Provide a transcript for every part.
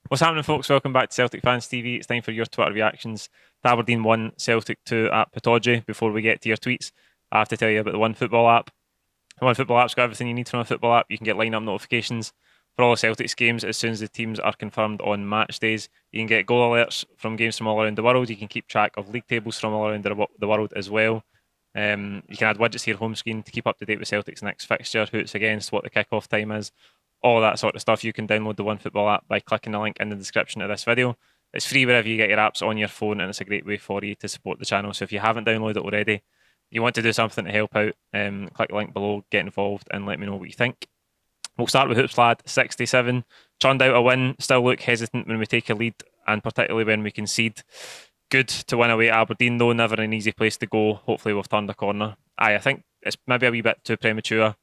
What's happening, folks? Welcome back to Celtic Fans TV. It's time for your Twitter reactions. Aberdeen 1, Celtic 2 at Pittodrie. Before we get to your tweets, I have to tell you about the One Football app. The One Football app's got everything you need from a football app. You can get line-up notifications for all the Celtics games as soon as the teams are confirmed on match days. You can get goal alerts from games from all around the world. You can keep track of league tables from all around the world as well. You can add widgets to your home screen to keep up to date with Celtic's next fixture, who it's against, what the kickoff time is, all that sort of stuff. You can download the One Football app by clicking the link in the description of this video. It's free wherever you get your apps on your phone, and it's a great way for you to support the channel. So if you haven't downloaded it already, you want to do something to help out, click the link below, get involved, and let me know what you think. We'll start with Hoopslad67. Churned out a win, still look hesitant when we take a lead, and particularly when we concede. Good to win away at Aberdeen, though, never an easy place to go. Hopefully we've turned a corner. I think it's maybe a wee bit too premature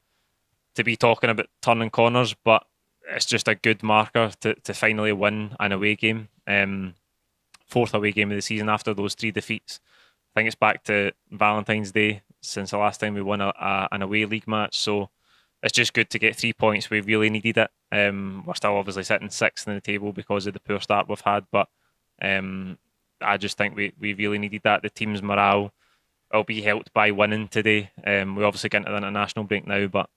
to be talking about turning corners, but it's just a good marker to finally win an away game. Fourth away game of the season after those three defeats. I think it's back to Valentine's Day since the last time we won an away league match. So it's just good to get 3 points. We really needed it. We're still obviously sitting sixth in the table because of the poor start we've had, but I just think we really needed that. The team's morale will be helped by winning today. We obviously get into the international break now, but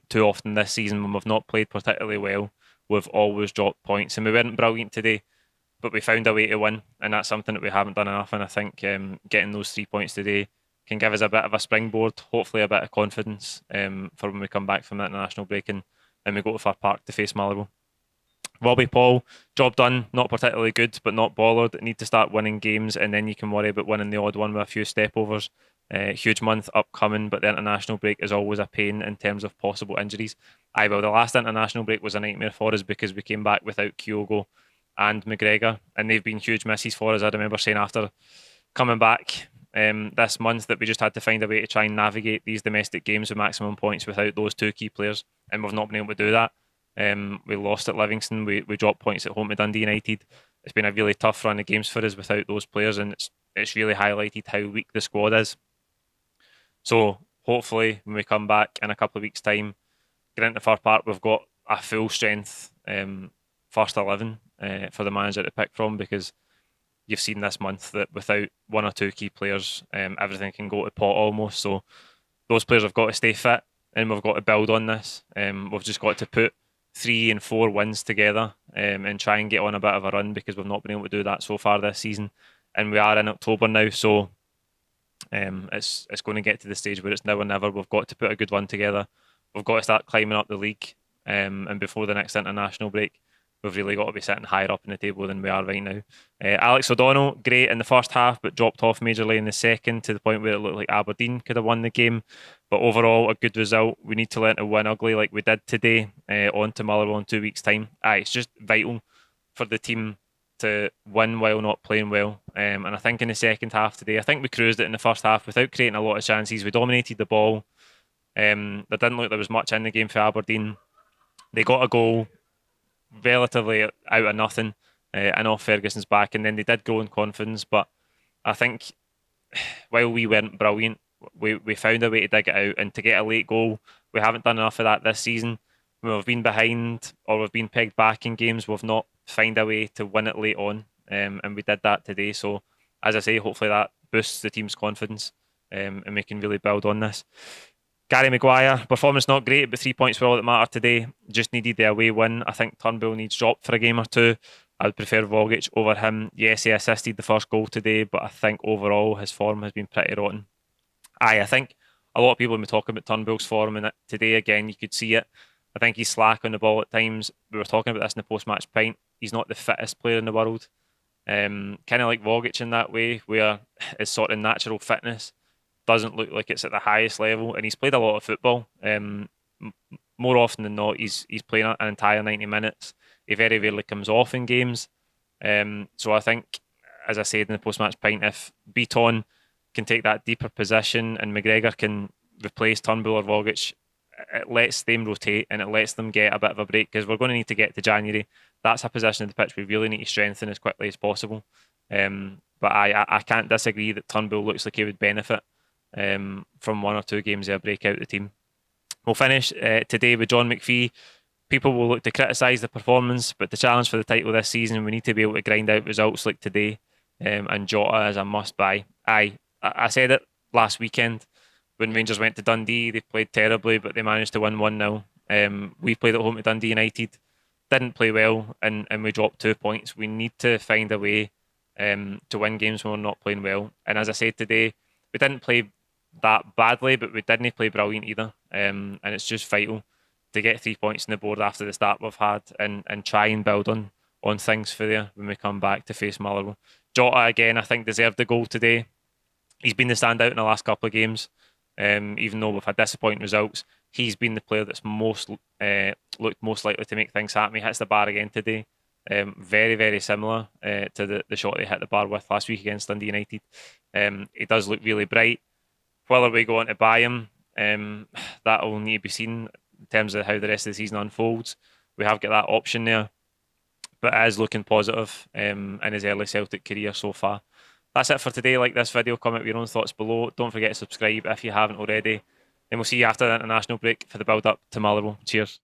too often this season when we've not played particularly well, we've always dropped points, and we weren't brilliant today, but we found a way to win, and that's something that we haven't done enough. And I think getting those 3 points today can give us a bit of a springboard, hopefully a bit of confidence for when we come back from the international break and we go to Fir Park to face Motherwell. Robbie Paul, job done, not particularly good, but not bothered. Need to start winning games, and then you can worry about winning the odd one with a few stepovers. Huge month upcoming, but the international break is always a pain in terms of possible injuries. Well, the last international break was a nightmare for us because we came back without Kyogo and McGregor, and they've been huge misses for us. I remember saying after coming back this month that we just had to find a way to try and navigate these domestic games with maximum points without those two key players, and we've not been able to do that. We lost at Livingston. We dropped points at home to Dundee United. It's been a really tough run of games for us without those players, and it's really highlighted how weak the squad is. So hopefully when we come back in a couple of weeks' time, get into Fir Park, we've got a full strength first 11 for the manager to pick from, because you've seen this month that without one or two key players, everything can go to pot almost. So those players have got to stay fit, and we've got to build on this. We've just got to put 3 and 4 wins together and try and get on a bit of a run, because we've not been able to do that so far this season. And we are in October now, so it's going to get to the stage where it's now or never. We've got to put a good one together. We've got to start climbing up the league, and before the next international break, we've really got to be sitting higher up in the table than we are right now. Alex O'Donnell, great in the first half, but dropped off majorly in the second to the point where it looked like Aberdeen could have won the game. But overall, a good result. We need to learn to win ugly like we did today on to Motherwell in 2 weeks' time. It's just vital for the team to win while not playing well. And I think in the second half today, I think we cruised it in the first half without creating a lot of chances. We dominated the ball. There didn't look like there was much in the game for Aberdeen. They got a goal relatively out of nothing and off Ferguson's back, and then they did grow in confidence. But I think while we weren't brilliant, we found a way to dig it out, and to get a late goal, we haven't done enough of that this season. When we've been behind or we've been pegged back in games, we've not found a way to win it late on, and we did that today. So as I say, hopefully that boosts the team's confidence, and we can really build on this. Gary Maguire, performance not great, but 3 points were all that mattered today. Just needed the away win. I think Turnbull needs dropped for a game or two. I would prefer Vogic over him. Yes, he assisted the first goal today, but I think overall his form has been pretty rotten. I think a lot of people have been talking about Turnbull's form, and today again you could see it. I think he's slack on the ball at times. We were talking about this in the post-match pint. He's not the fittest player in the world. Kind of like Vogic in that way, where his sort of natural fitness doesn't look like it's at the highest level, and he's played a lot of football. More often than not, he's playing an entire 90 minutes. He very rarely comes off in games. So I think, as I said in the post-match pint, if Beaton can take that deeper position and McGregor can replace Turnbull or Vogic, it lets them rotate and it lets them get a bit of a break, because we're going to need to get to January. That's a position of the pitch we really need to strengthen as quickly as possible. But I can't disagree that Turnbull looks like he would benefit from 1 or 2 games of a break out the team. We'll finish today with John McPhee. People will look to criticise the performance, but the challenge for the title this season, we need to be able to grind out results like today. And Jota is a must-buy. I said it last weekend when Rangers went to Dundee. They played terribly, but they managed to win 1-0. We played at home to Dundee United, didn't play well, and we dropped 2 points. We need to find a way to win games when we're not playing well. And as I said today, we didn't play that badly, but we didn't play brilliant either. And it's just vital to get 3 points on the board after the start we've had, and try and build on things for there when we come back to face Motherwell. Jota again, I think, deserved the goal today. He's been the standout in the last couple of games. Even though we've had disappointing results, he's been the player that's looked most likely to make things happen. He hits the bar again today. Very, very similar to the shot they hit the bar with last week against Dundee United. He does look really bright. Whether we go on to buy him, that will need to be seen in terms of how the rest of the season unfolds. We have got that option there, but it is looking positive in his early Celtic career so far. That's it for today. Like this video, comment with your own thoughts below. Don't forget to subscribe if you haven't already. Then we'll see you after the international break for the build-up to Motherwell. Cheers.